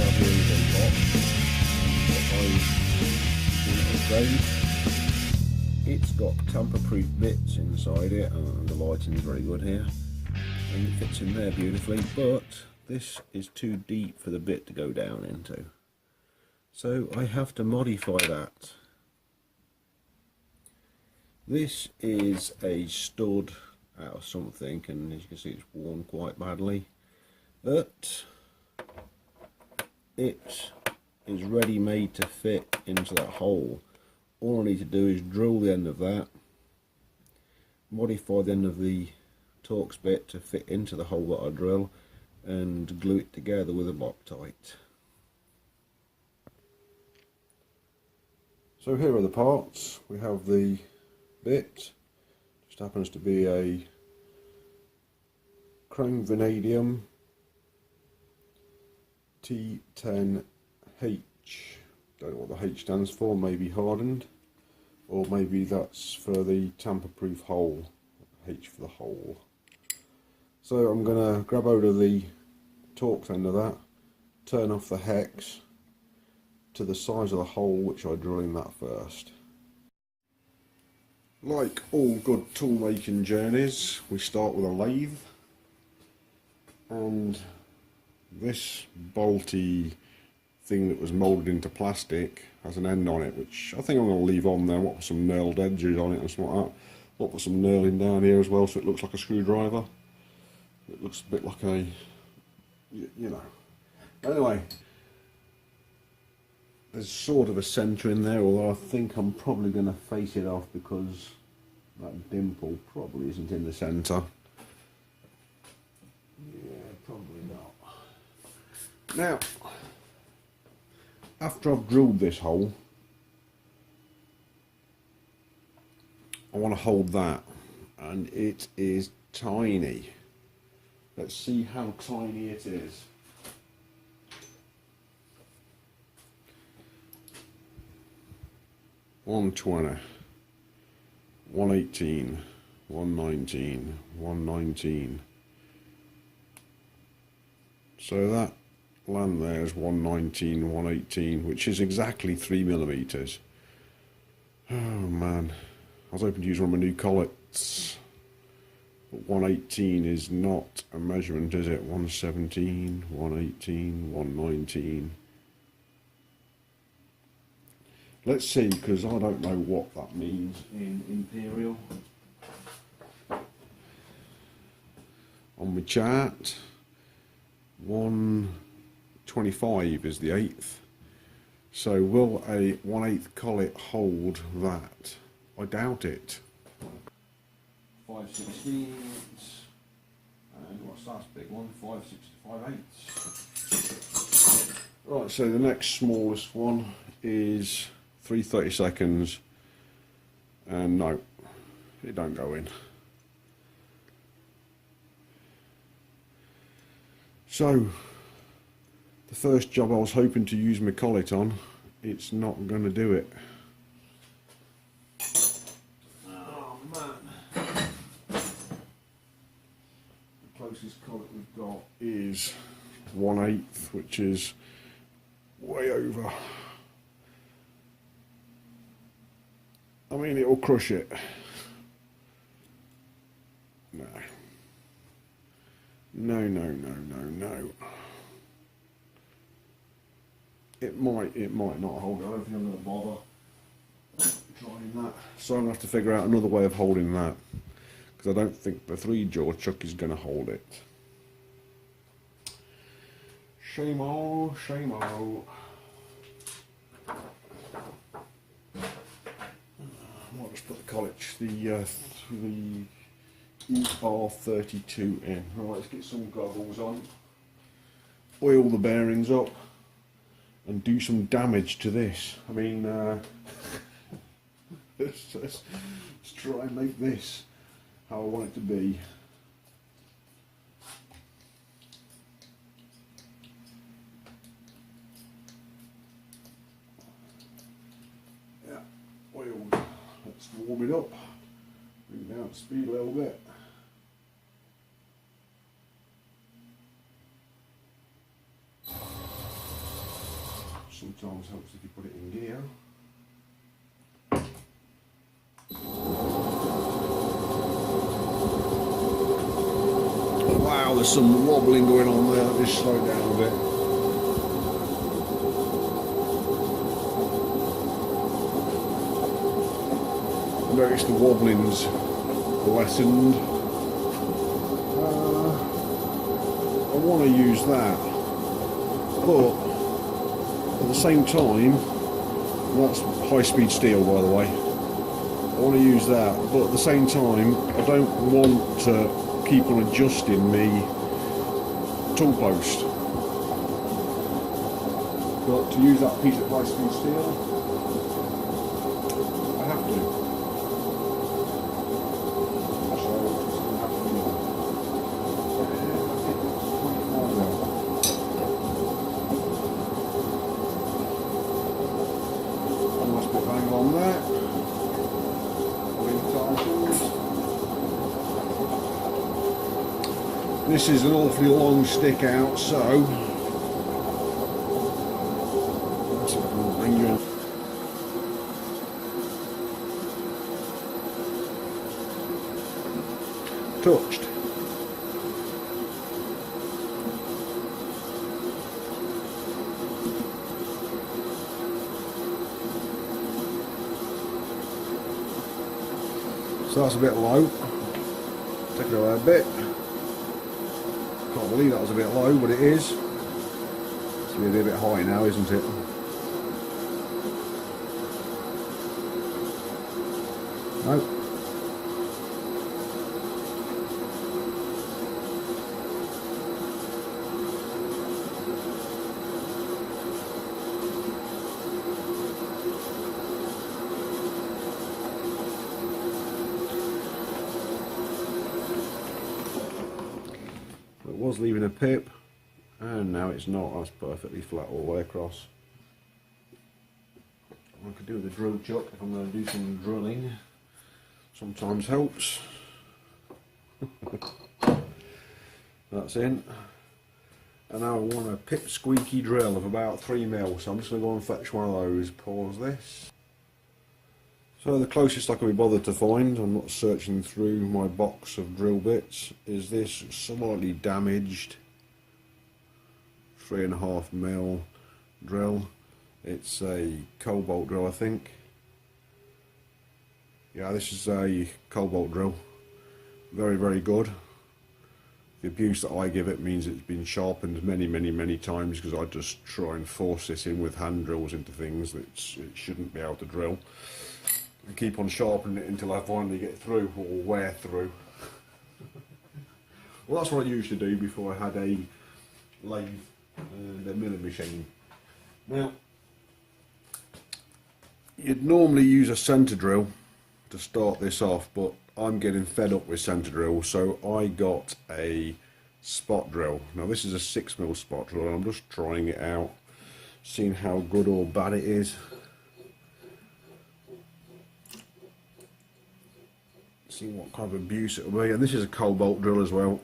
car here is a lot, but I upgrade. It's got tamper-proof bits inside it, and the lighting is very good here, and it fits in there beautifully, but this is too deep for the bit to go down into, so I have to modify that. This is a stud out of something, and as you can see it's worn quite badly, but it is ready made to fit into that hole. All I need to do is drill the end of that, modify the end of the Torx bit to fit into the hole that I drill, and glue it together with a Loctite. So here are the parts. We have the bit, just happens to be a chrome vanadium T10H. Don't know what the H stands for, maybe hardened, or maybe that's for the tamper-proof hole, H for the hole. So I'm going to grab hold of the Torx end of that, turn off the hex to the size of the hole which I drill in that first. Like all good tool making journeys, we start with a lathe, and this bolty thing that was moulded into plastic has an end on it, which I think I'm going to leave on there. What with some knurled edges on it and something like that. What with some knurling down here as well, so it looks like a screwdriver. It looks a bit like a, you know. Anyway, there's sort of a centre in there, although I think I'm probably going to face it off because that dimple probably isn't in the centre. Yeah, probably not. Now, after I've drilled this hole, I want to hold that, and it is tiny. Let's see how tiny it is. $120, $118, $119, $119. So that land there is $119, $118, which is exactly 3mm. Oh man, I was hoping to use one of my new collets, but 118 is not a measurement, is it? 117, 118, 119. Let's see, because I don't know what that means in imperial. On my chart, 125 is the eighth. So will a 1/8 collet hold that? I doubt it. 5/16, and what's that big one? 5/6, 5/8. Right, so the next smallest one is 3/32, and no, it don't go in. So the first job I was hoping to use my collet on, it's not going to do it. Oh man, the closest collet we've got is 1/8, which is way over. I mean, it will crush it. No. No, no, no, no, no. It might not hold it. I don't think I'm going to bother trying that. So I'm going to have to figure out another way of holding that, because I don't think the 3-jaw chuck is going to hold it. Shame on, shame on. I'll just put the college, the ER32 in. Right, let's get some goggles on, oil the bearings up, and do some damage to this. I mean, let's try and make this how I want it to be. Yeah, oiled. Let's warm it up, bring down speed a little bit. Sometimes helps if you put it in gear. Wow, there's some wobbling going on there. Let me slow down a bit. Notice the wobbling's lessened. I want to use that, but at the same time, that's high-speed steel, by the way. I want to use that, but at the same time, I don't want to keep on adjusting me tool post. But to use that piece of high-speed steel, I have to. So it's going to have to be on. Nice bit of angle on there. This is an awfully long stick out, so let's bring you in. Touched. So that's a bit low. Take it away a bit. Can't believe that was a bit low, but it is. It's really a bit high now, isn't it? No. It was leaving a pip, and now it's not. That's perfectly flat all the way across. I could do with a drill chuck if I'm going to do some drilling. Sometimes helps. That's in. And now I want a pip squeaky drill of about 3mm, so I'm just going to go and fetch one of those. Pause this. So the closest I can be bothered to find, I'm not searching through my box of drill bits, is this slightly damaged 3.5mm drill. It's a cobalt drill, I think. Yeah, this is a cobalt drill. Very, very good. The abuse that I give it means it's been sharpened many times, because I just try and force this in with hand drills into things that it shouldn't be able to drill. And keep on sharpening it until I finally get through, or wear through. Well, that's what I used to do before I had a lathe and a milling machine. Now, you'd normally use a centre drill to start this off, but I'm getting fed up with centre drills, so I got a spot drill. Now this is a 6mm spot drill, and I'm just trying it out, seeing how good or bad it is. See what kind of abuse it will be, and this is a cobalt drill as well,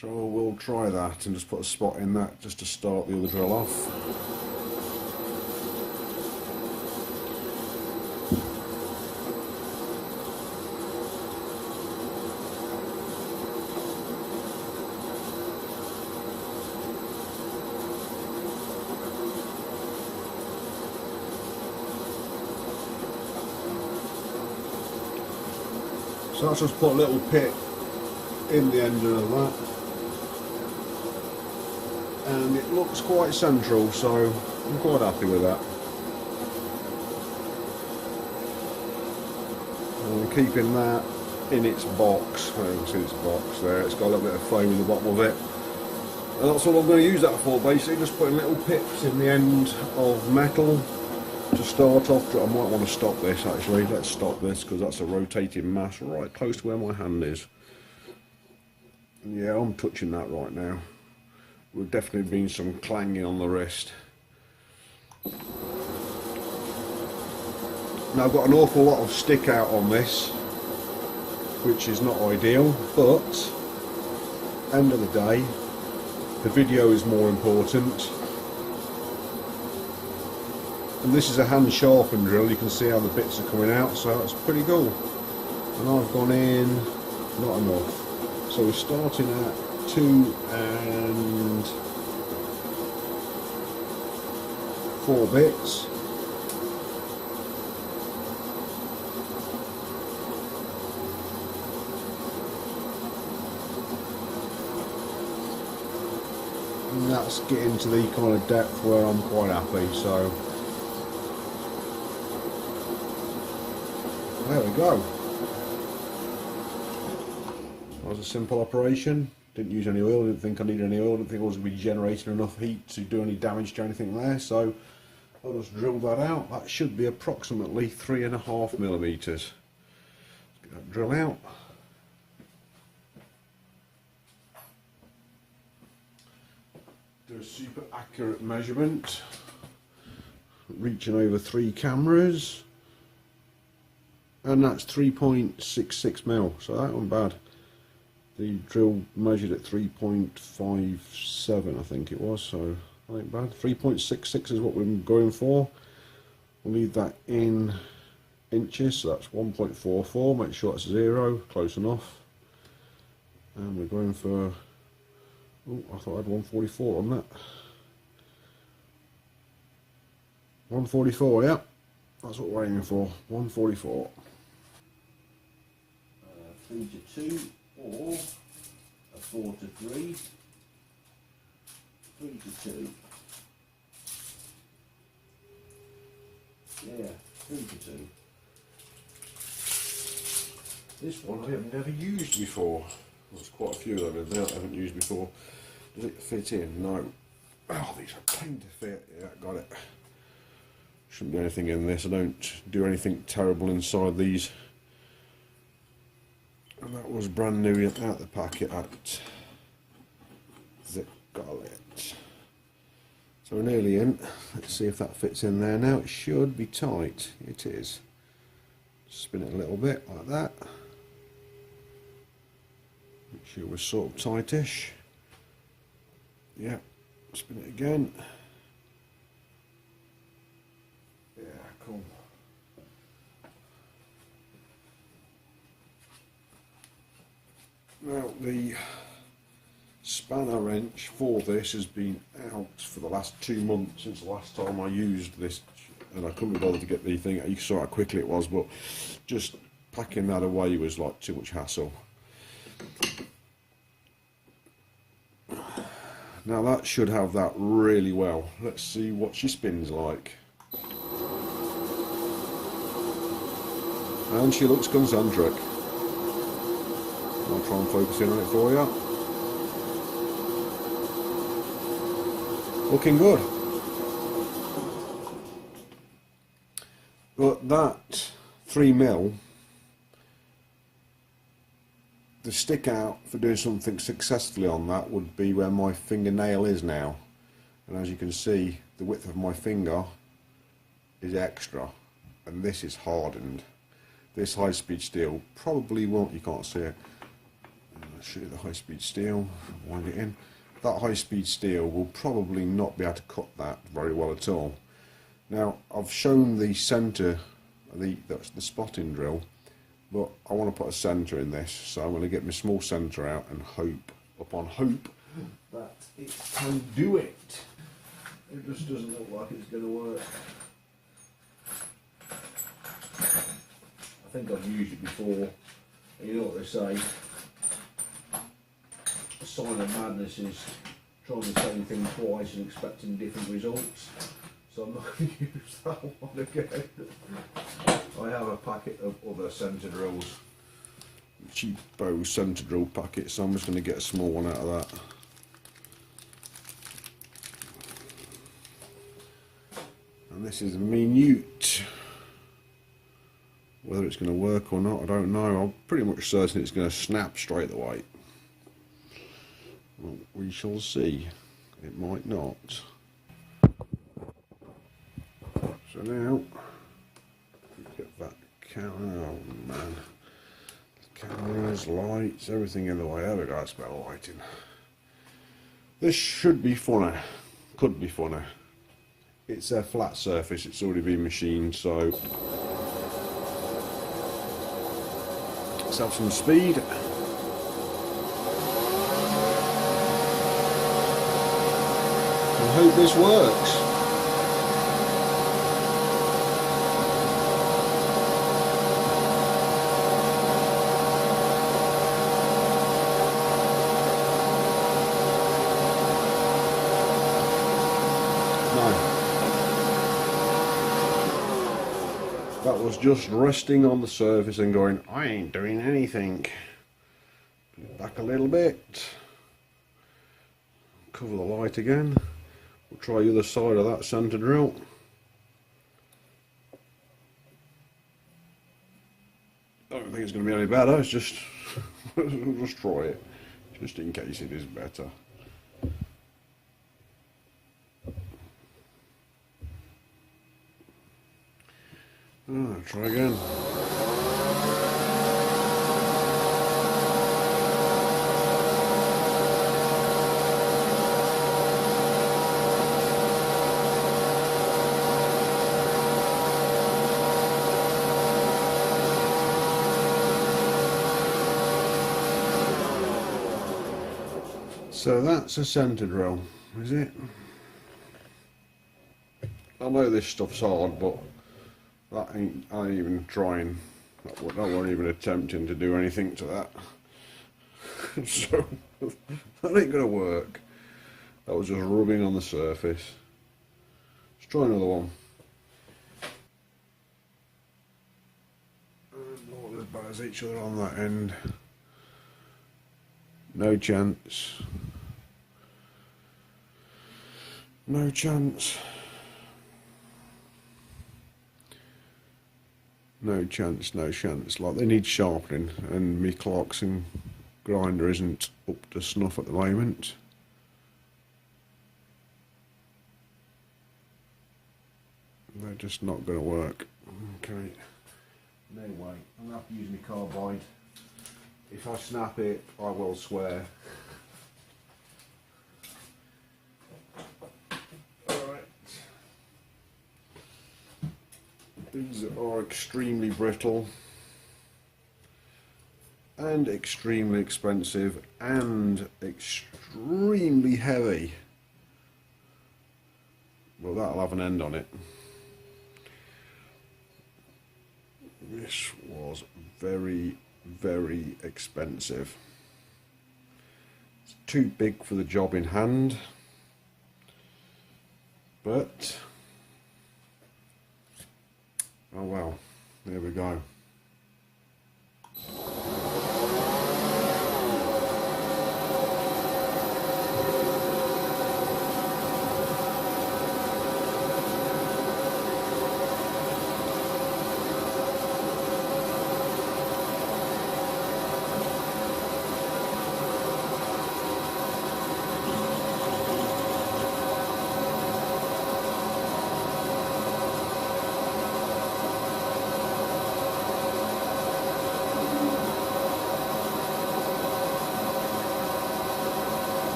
so we'll try that and just put a spot in that just to start the other drill off. So let's just put a little pit in the end of that, and it looks quite central, so I'm quite happy with that. And keeping that in its box, well, you can see its box there, it's got a little bit of foam in the bottom of it, and that's all I'm going to use that for, basically, just putting little pips in the end of metal to start off. I might want to stop this actually. Let's stop this, because that's a rotating mass right close to where my hand is. Yeah, I'm touching that right now. There'll definitely been some clanging on the wrist. Now I've got an awful lot of stick out on this, which is not ideal, but end of the day, the video is more important. And this is a hand sharpened drill, you can see how the bits are coming out, so that's pretty cool. And I've gone in, not enough. So we're starting at 2 and 4 bits. And that's getting to the kind of depth where I'm quite happy, so there we go. That was a simple operation. Didn't use any oil, didn't think I needed any oil, didn't think I was going to be generating enough heat to do any damage to anything there, so I'll just drill that out. That should be approximately 3.5 millimeters. Let's get that drill out. Do a super accurate measurement, reaching over 3 cameras, and that's 3.66 mil, so that wasn't bad. The drill measured at 3.57, I think it was, so that ain't bad. 3.66 is what we're going for. We'll need that in inches, so that's 1.44, make sure that's 0, close enough. And we're going for, oh, I thought I had 144 on that. 144, yeah, that's what we're aiming for, 144. 3 to 2, or a 4 to 3, 3 to 2. Yeah, 3 to 2. This one I have never used before. There's quite a few of them in there I haven't used before. Does it fit in? No. Oh, these are a pain to fit. Yeah, got it. Shouldn't be anything in this. I don't do anything terrible inside these. And that was brand new out the packet at Zip Garlet. So we're nearly in. Let's see if that fits in there now. It should be tight. It is. Spin it a little bit like that. Make sure we're sort of tightish. Yeah. Spin it again. Yeah, cool. Now the spanner wrench for this has been out for the last 2 months since the last time I used this, and I couldn't be bothered to get the thing. You saw how quickly it was, but just packing that away was like too much hassle. Now that should have that really well. Let's see what she spins like. And she looks concentric. I'll try and focus in on it for you. Looking good. But that 3 mil, the stick out for doing something successfully on that would be where my fingernail is now. And as you can see, the width of my finger is extra, and this is hardened. This high-speed steel probably won't, you can't see it. I'll show you the high-speed steel, wind it in. That high-speed steel will probably not be able to cut that very well at all. Now, I've shown the centre, that's the spotting drill, but I want to put a centre in this, so I'm going to get my small centre out and hope, upon hope, that it can do it. It just doesn't look like it's going to work. I think I've used it before, and you know what they say, a sign of madness is trying the same thing twice and expecting different results. So I'm not going to use that one again. I have a packet of other centre drills, cheapo centre drill packets, so I'm just going to get a small one out of that. And this is minute. Whether it's going to work or not, I don't know. I'm pretty much certain it's going to snap straight away. Well, we shall see. It might not. So now, get that camera, oh man, cameras, lights, everything in the way. There we go, that's better lighting. This should be funner, could be funner. it's a flat surface, it's already been machined, so let's have some speed. I hope this works. That was just resting on the surface and going, I ain't doing anything. Put it back a little bit. Cover the light again. We'll try the other side of that centre drill. I don't think it's going to be any better, it's just, just try it, just in case it is better. Try again. So that's a centre drill, is it? I know this stuff's hard, but that ain't even trying. That wasn't even attempting to do anything to that. So that ain't gonna work. That was just rubbing on the surface. Let's try another one. And not as bad as each other on that end. No chance. No chance. No chance, no chance. Like, they need sharpening, and my Clarkson grinder isn't up to snuff at the moment. They're just not going to work. Okay. No way. I'm going to have to use my carbide. If I snap it, I will swear. These are extremely brittle and extremely expensive and extremely heavy. Well, that'll have an end on it. This was very, very expensive. It's too big for the job in hand, but oh well, there we go.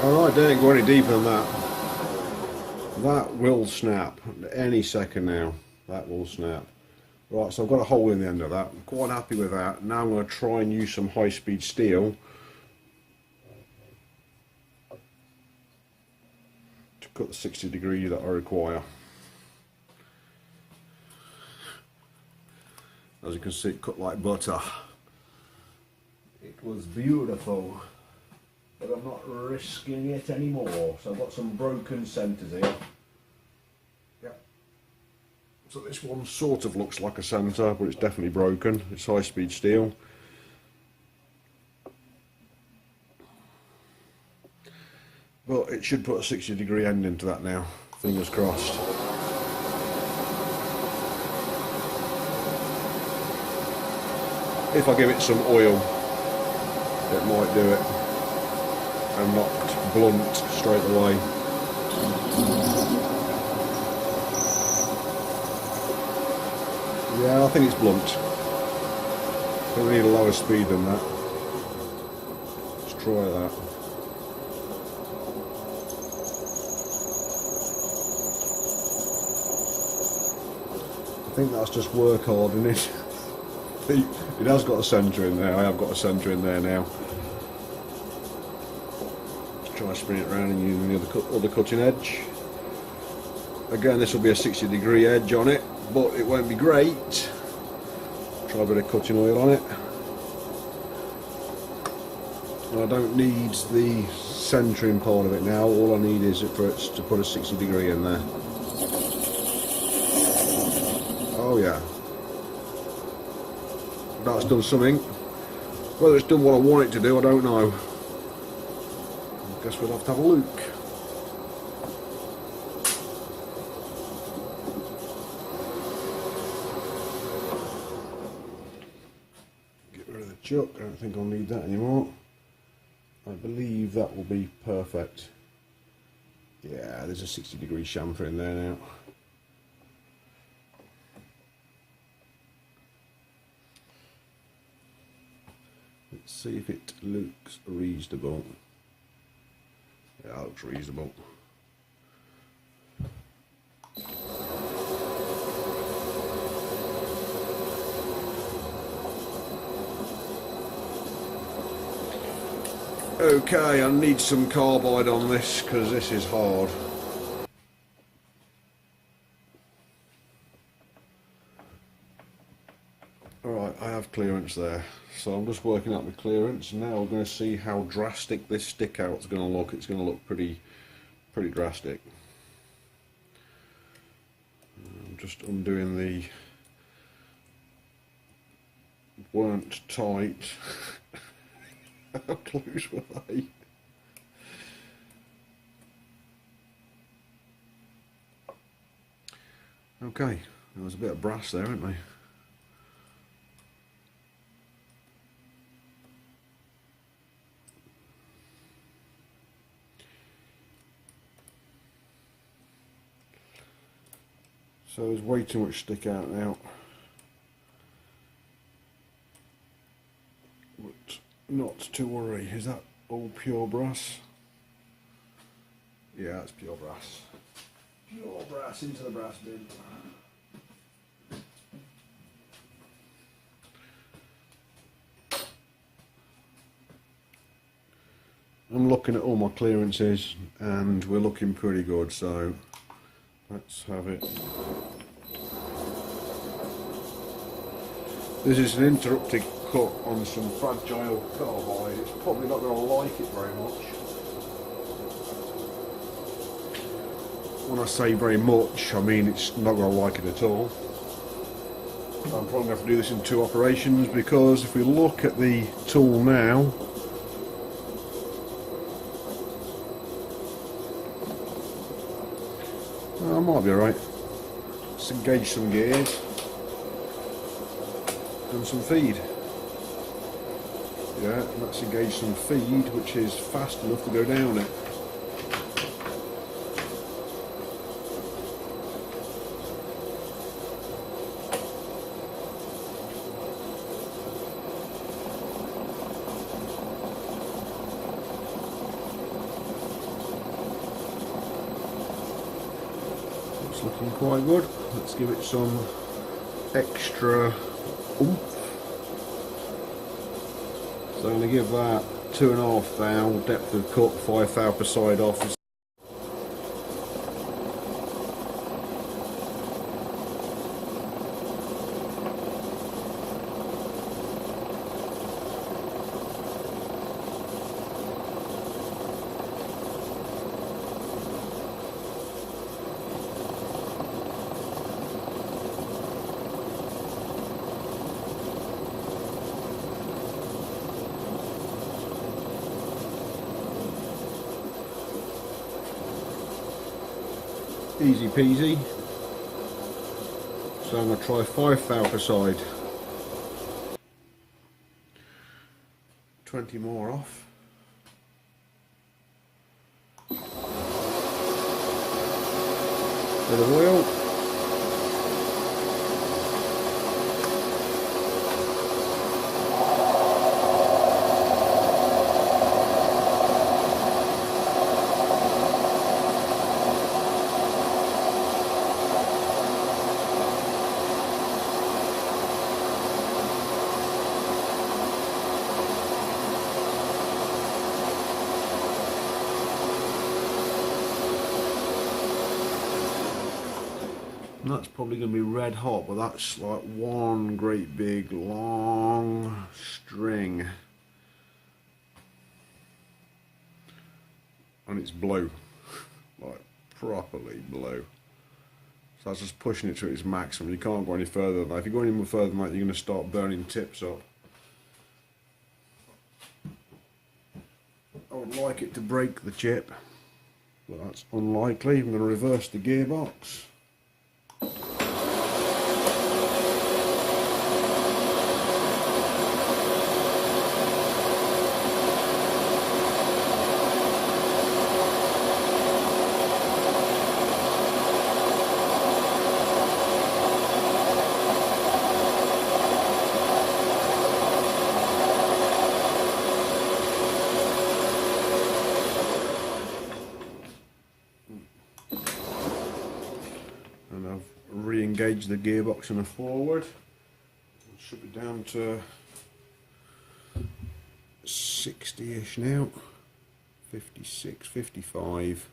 Alright, don't go any deeper than that. That will snap any second now. That will snap. Right, so I've got a hole in the end of that. I'm quite happy with that. Now I'm going to try and use some high-speed steel to cut the 60 degree that I require. As you can see, it cut like butter. It was beautiful. But I'm not risking it anymore. So I've got some broken centres here. Yep. So this one sort of looks like a centre, but it's definitely broken. It's high-speed steel. But it should put a 60 degree end into that now. Fingers crossed. If I give it some oil, it might do it. And not blunt straight away. Yeah, I think it's blunt. Don't need a lower speed than that. Let's try that. I think that's just work hardening it. It has got a centre in there. I have got a centre in there now. Let's try spinning it around and using the other cutting edge. Again, this will be a 60-degree edge on it, but it won't be great. Try a bit of cutting oil on it. And I don't need the centering part of it now. All I need is for it to put a 60-degree in there. Oh yeah. That's done something. Whether it's done what I want it to do, I don't know. I guess we'll have to have a look. Get rid of the chuck. I don't think I'll need that anymore. I believe that will be perfect. Yeah, there's a 60-degree chamfer in there now. Let's see if it looks reasonable. Yeah, that looks reasonable. Okay, I need some carbide on this because this is hard. Alright, I have clearance there. So I'm just working out the clearance. Now we're going to see how drastic this stick out's going to look. It's going to look pretty drastic. I'm just undoing the weren't tight. How close were they? Okay, there was a bit of brass there, isn't there? So there's way too much stick out now. But not to worry. Is that all pure brass? Yeah, it's pure brass. Pure brass into the brass bin. I'm looking at all my clearances and we're looking pretty good, so let's have it. This is an interrupted cut on some fragile carbide. It's probably not going to like it very much. When I say very much, I mean it's not going to like it at all. I'm probably going to have to do this in 2 operations because if we look at the tool now, I might be alright. Let's engage some gears and some feed. Yeah, let's engage some feed which is fast enough to go down it. It's looking quite good. Let's give it some extra oomph. So I'm going to give that 2.5 thou, depth of cut, 5 thou per side off. Easy peasy. So I'm going to try 5 thou per side. 20 more off. Bit of oil. And that's probably going to be red hot, but that's like one great big long string. And it's blue, like properly blue. So that's just pushing it to its maximum. You can't go any further than that. If you go any more further than that, you're going to start burning tips up. I would like it to break the chip, but that's unlikely. I'm going to reverse the gearbox. And I've re-engaged the gearbox in the forward. It should be down to 60-ish now, 56, 55.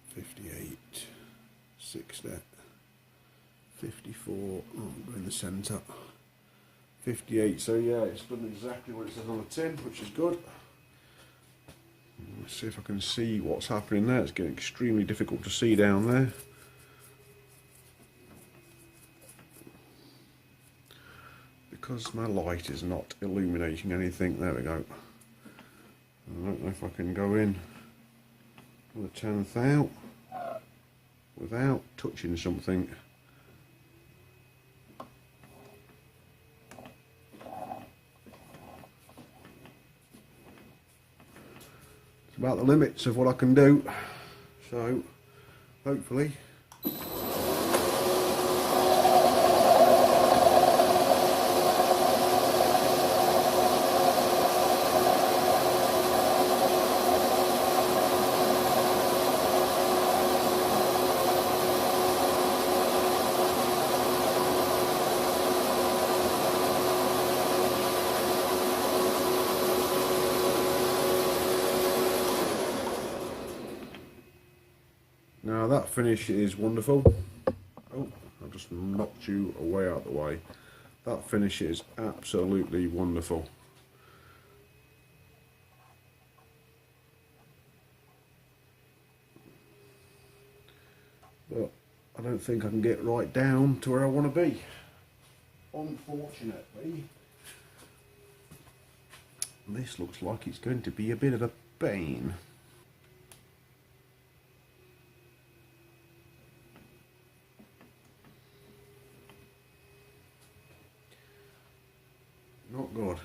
58, 60, 54, go in the centre, 58, so yeah, it's done exactly what it says on the tin, which is good. Let's see if I can see what's happening there. It's getting extremely difficult to see down there. Because my light is not illuminating anything. There we go. I don't know if I can go in with a 10th out without touching something. It's about the limits of what I can do, so hopefully now that finish is wonderful. Oh, I've just knocked you away out of the way. That finish is absolutely wonderful. But I don't think I can get right down to where I want to be, unfortunately. This looks like it's going to be a bit of a pain. Not good.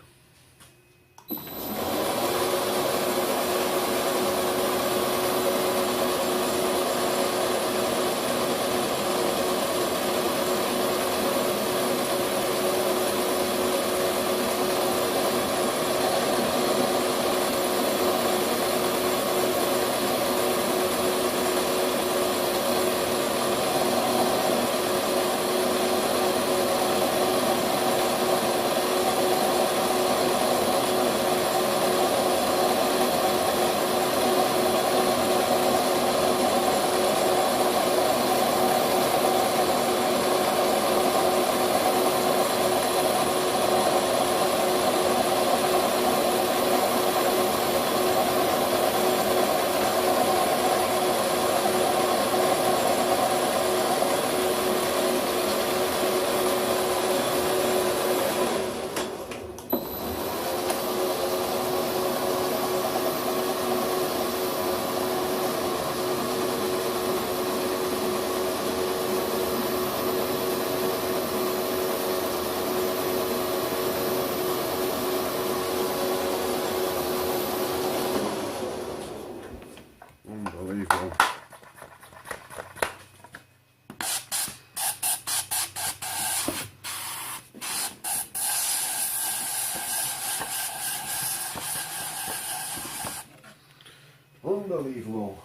Unbelievable.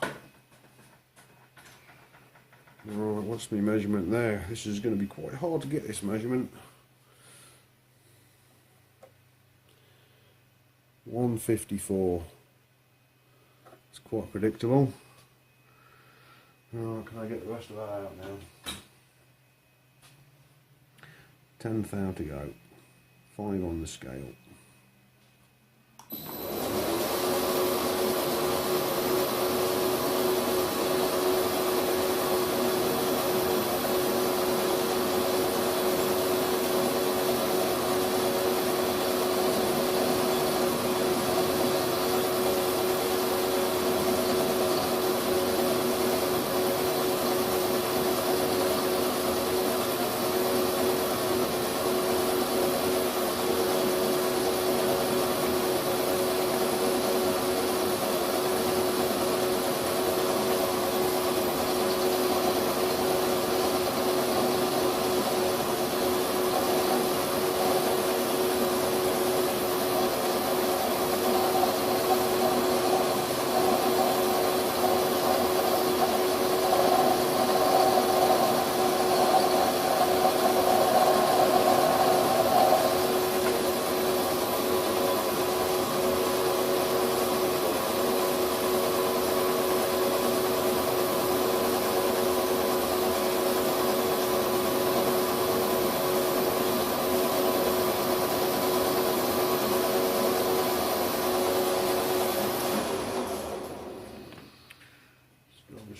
Right, what's my measurement there? This is going to be quite hard to get this measurement. 154. It's quite predictable. Right, can I get the rest of that out now? 10,000 to go. 5 on the scale.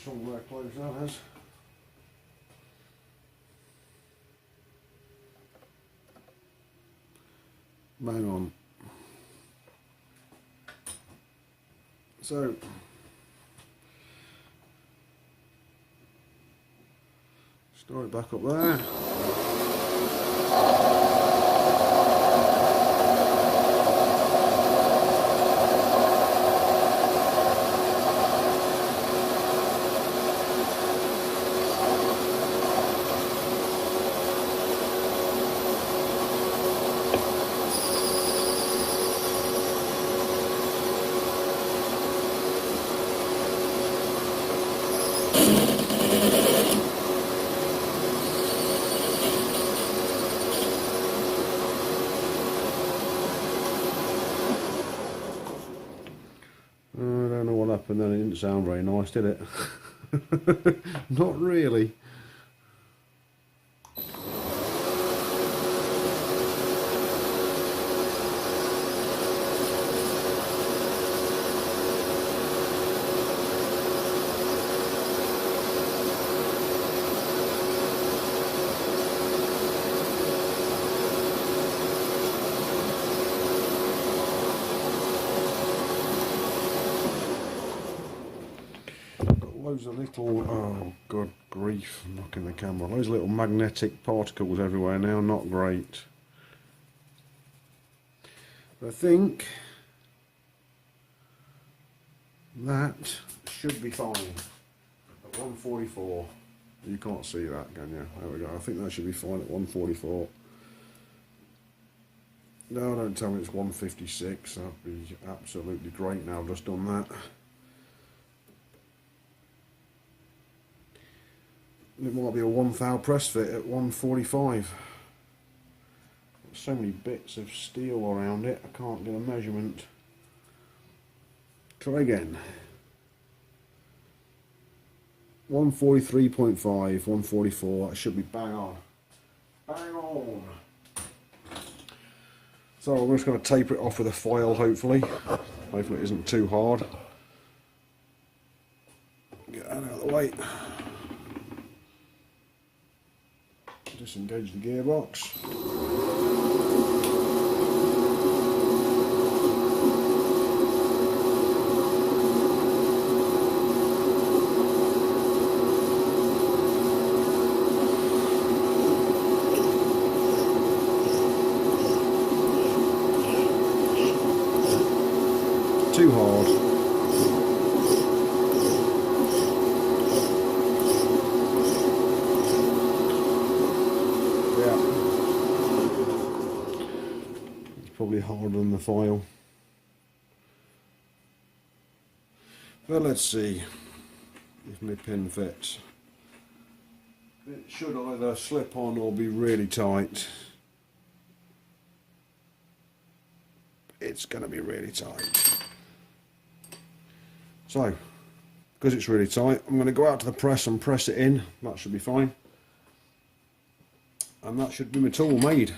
Somewhere close that is. Bang on. So start it back up there. And then it didn't sound very nice, did it? Not really. Loads of little, oh good grief, I'm knocking the camera, loads of little magnetic particles everywhere now, not great. I think that should be fine at 144. You can't see that, can you? There we go, I think that should be fine at 144. No, don't tell me it's 156, that'd be absolutely great now I've just done that. It might be a 1 thou press fit at 145. So many bits of steel around it, I can't get a measurement. Try again. 143.5, 144, that should be bang on. Bang on! So I'm just going to taper it off with a foil, hopefully. Hopefully it isn't too hard. Get that out of the way. Disengage the gearbox. Too hard. Probably harder than the foil. Well, let's see if my pin fits. It should either slip on or be really tight. It's going to be really tight. So, because it's really tight, I'm going to go out to the press and press it in. That should be fine. And that should be my tool made.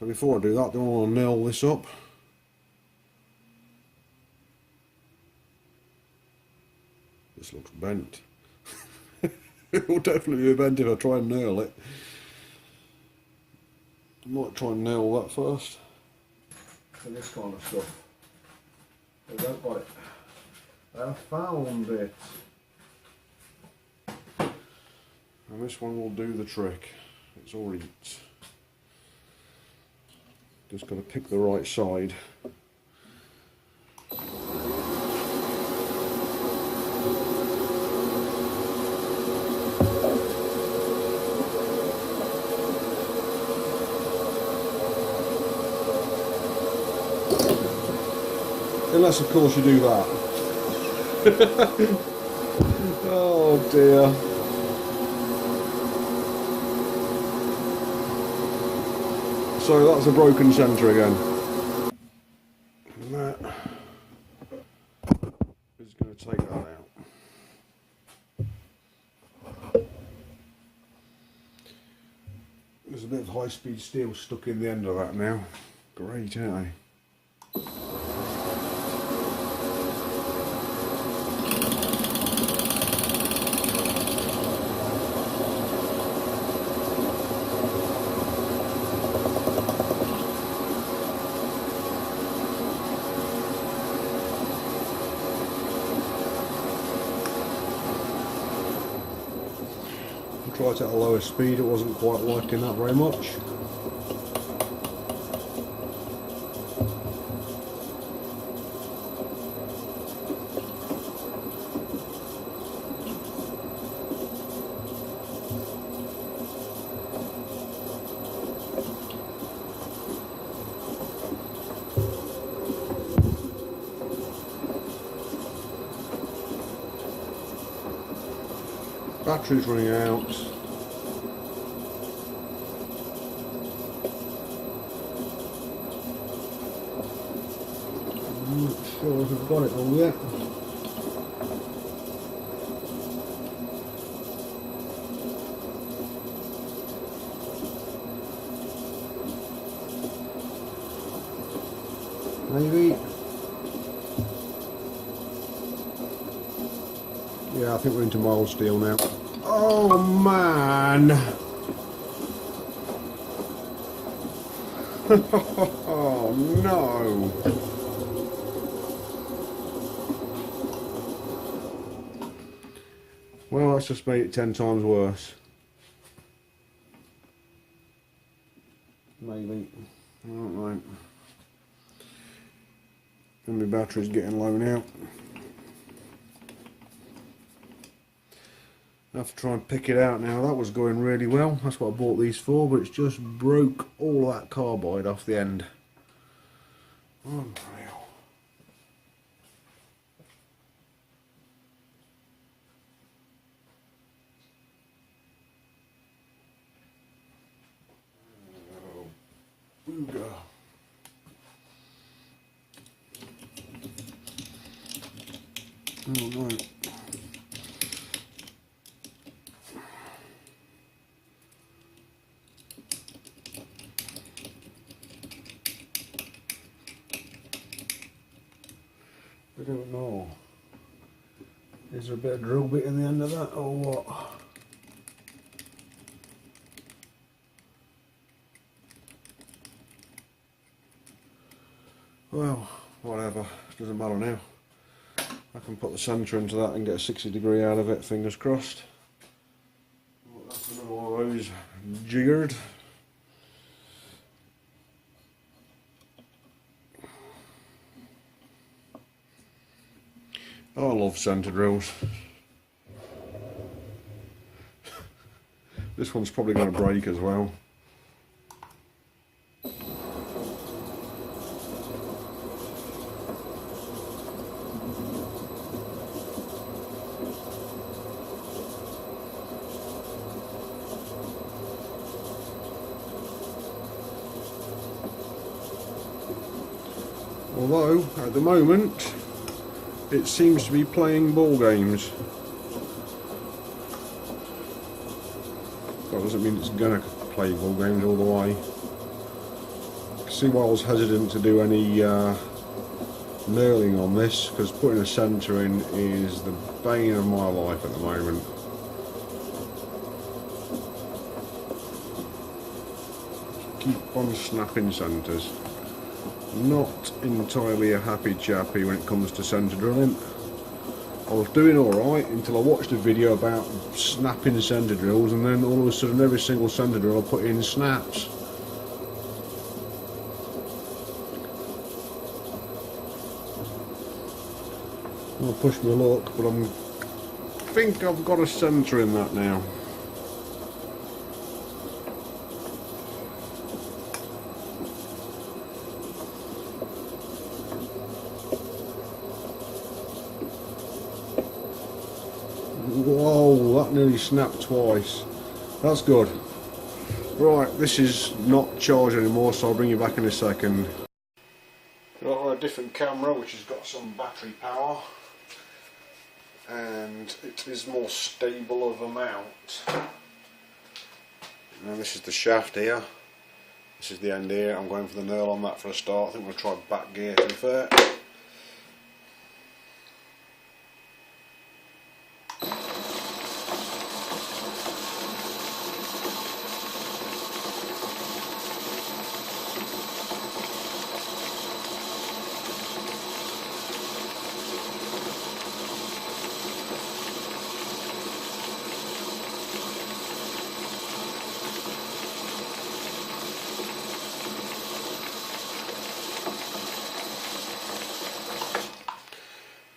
So before I do that, I want to nail this up. This looks bent. It will definitely be bent if I try and nail it. I might try and nail that first. And this kind of stuff. I don't like. I found it. And this one will do the trick. It's already just got to pick the right side. Unless of course you do that. Oh dear. So that's a broken centre again. And that is going to take that out. There's a bit of high-speed steel stuck in the end of that now. Great, aren't they? Tried it at a lower speed, it wasn't quite liking that very much. Battery's running out. I'm not sure if I've got it all yet. Maybe. Yeah, I think we're into mild steel now. Oh man! Oh no! Well, that's just made it 10 times worse. Maybe. I don't know. And my battery's getting low now. I have to try and pick it out now. That was going really well. That's what I bought these for, but it's just broke all that carbide off the end. Unreal. Oh, booga. Oh, right. I don't know. Is there a bit of drill bit in the end of that or what? Well, whatever. Doesn't matter now. I can put the centre into that and get a 60° out of it, fingers crossed. Well, that's another one of those jiggered. Oh, I love centre drills. This one's probably going to break as well. Although at the moment it seems to be playing ball games. That doesn't mean it's gonna play ball games all the way. See why I was hesitant to do any knurling on this, because putting a centre in is the bane of my life at the moment. Keep on snapping centres. Not entirely a happy chappy when it comes to centre drilling. I was doing alright until I watched a video about snapping centre drills, and then all of a sudden every single centre drill I put in snaps. I'll push my luck, but I think I've got a centre in that now. Whoa, that nearly snapped twice. That's good. Right, this is not charged anymore, so I'll bring you back in a second. Got a different camera which has got some battery power, and it is more stable of a mount. Now this is the shaft here, this is the end here. I'm going for the knurl on that for a start. I think we'll try back gear to be fair.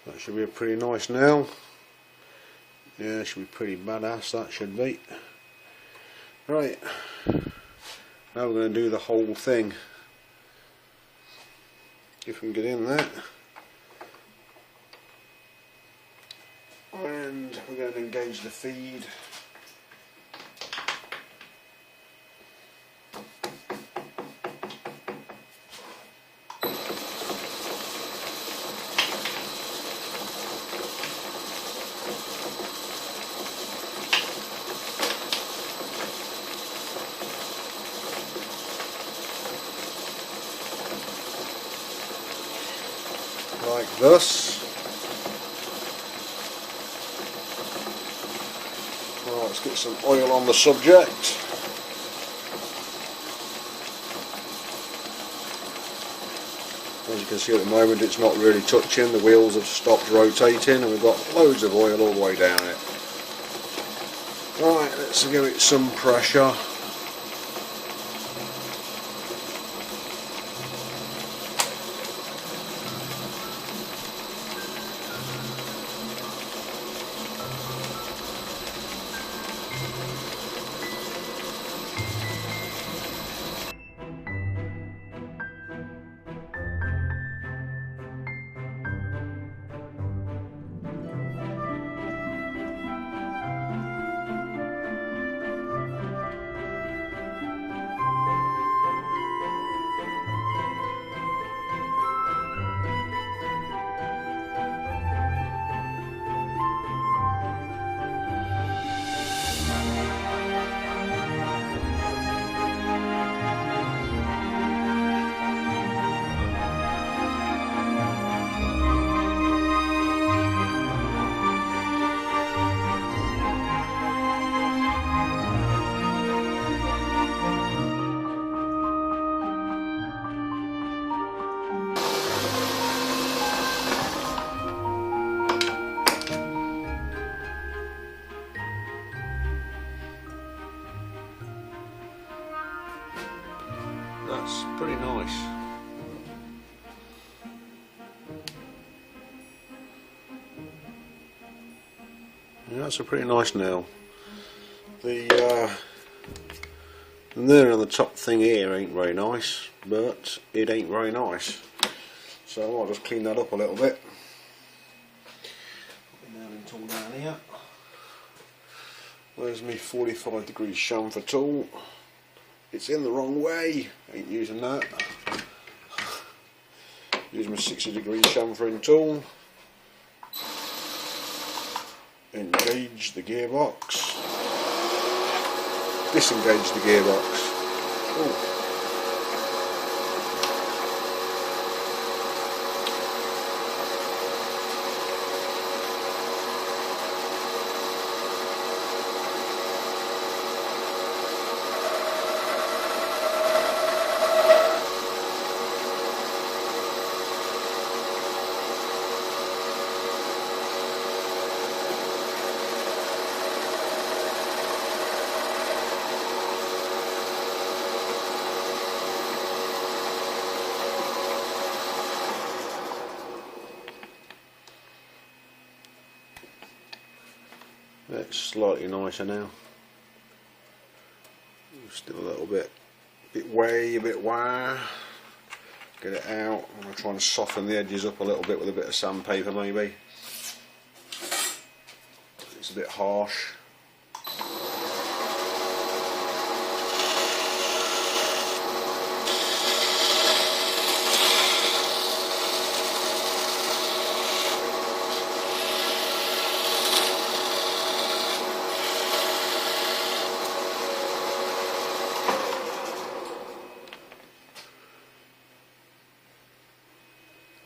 That should be a pretty nice nail. Yeah, it should be pretty badass, that should be. Right, now we're going to do the whole thing. If we can get in there. And we're going to engage the feed. Like this. Right, let's get some oil on the subject. As you can see at the moment, it's not really touching, the wheels have stopped rotating, and we've got loads of oil all the way down it. Right, let's give it some pressure. That's pretty nice. Yeah, that's a pretty nice nail. The nail on the top thing here ain't very nice, but it ain't very nice. So I'll just clean that up a little bit. Put the nailing tool down here. There's my 45-degree chamfer tool. It's in the wrong way. Ain't using that. Use my 60-degree chamfering tool. Engage the gearbox. Disengage the gearbox. Ooh. It's slightly nicer now. Still a little bit way, a bit wire. Get it out. I'm going to try and soften the edges up a little bit with a bit of sandpaper maybe. It's a bit harsh.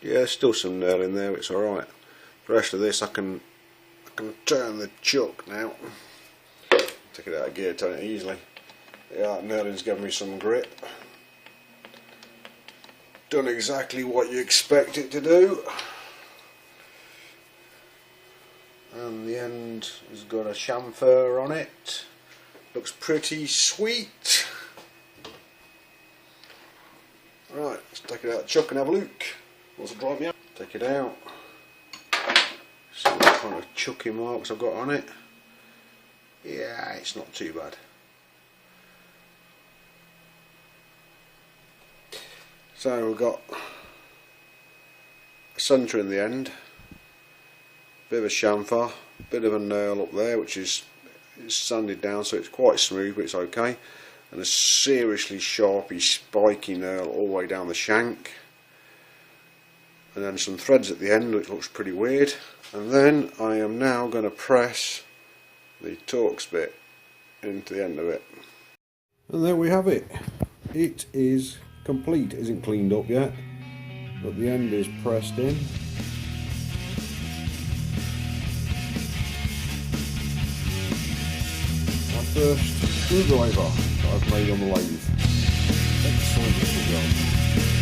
Yeah, there's still some nail in there, it's alright. The rest of this I can turn the chuck now. Take it out of gear, turn it easily. Yeah, that nailing's given me some grip. Done exactly what you expect it to do. And the end has got a chamfer on it. Looks pretty sweet. Right, let's take it out of the chuck and have a look. What's the drive me out? Take it out. See what kind of chucky marks I've got on it. Yeah, it's not too bad. So we've got a centre in the end, bit of a chamfer, bit of a nail up there which is sanded down so it's quite smooth but it's okay, and a seriously sharpy spiky nail all the way down the shank. And then some threads at the end which looks pretty weird, and then I am now going to press the Torx bit into the end of it. And there we have it. It is complete. It isn't cleaned up yet, but the end is pressed in. My first screwdriver that I've made on the lathe. Excellent little job.